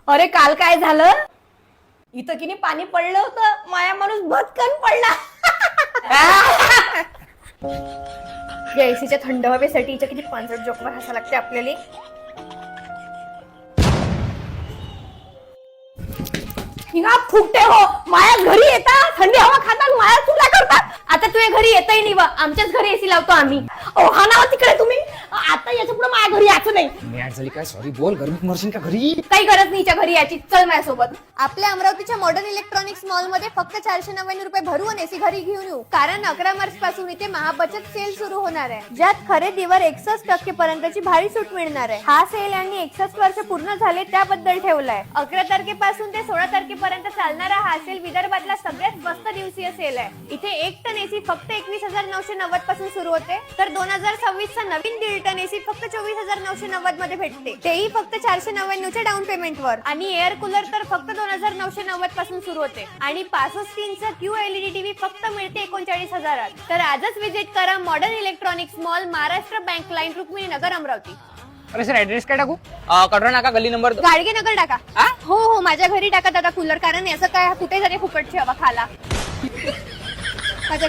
अरे काल काय झालं, इथं की नाही पाणी पडलं होतं, माया माणूस भटकन पडला. या एसीच्या थंड हवेसाठी हिच्या किती पांचट जोकवर हसा लागते आपल्याला. हिंगा फुकटे हो, माया घरी येतात थंडी हवा खातात, माया तुला करतात. आता तुझ्या घरी येतही नाही बा, आमच्याच घरी एसी लावतो आम्ही. हा ना तिकडे तुम्ही, आता याच्या पुढे माझ्या घरी यायचं नाही. मॅट झाली काय, सॉरी बोल, गरमीत मरशील का घरी. काही गरज नाही हिच्या घरी याची, चल माझ्यासोबत. आपल्या अमरावतीच्या मॉडर्न इलेक्ट्रॉनिक्स मॉल मध्ये फक्त 499 रुपये भरून एसी घरी घेऊन येऊ, कारण 11 मार्च पासून इथे महाबचत सेल सुरू होणार आहे, ज्यात खरेदीवर 61% पर्यंतची भारी सूट मिळणार आहे. हा सेल यांनी 61 वर्ष पूर्ण झाले त्याबद्दल ठेवलाय. 11 तारखेपासून ते 16 तारखेपर्यंत चालणारा हा सेल विदर्भातला सगळ्यात स्वस्त दिवसीय सेल आहे. इथे 1 टन एसी फक्त 21,990 पासून सुरू होते, तर 2026 चा नवीन 1.5 टन एसी फक्त 24,990 मध्ये भेटते, तेही फक्त 499 च्या डाऊन पेमेंट वर. आणि एअर कूलर तर फक्त 2,990 पासून सुरू होते, आणि 65 इंचचा QLED टीव्ही फक्त मिळते 39,000. तर आजच विजिट करा modern electronics mall, Maharashtra bank line, Rukmini Nagar, Amravati. अरे सर ऍड्रेस काय टाकू. कटोरा नाका गल्ली नंबर 2. गाडगे नगर टाका. हो हो, माझ्या घरी टाका दादा कूलर, कारण याचं काय कुठे जाते फुकटची हवा खाला. माझ्या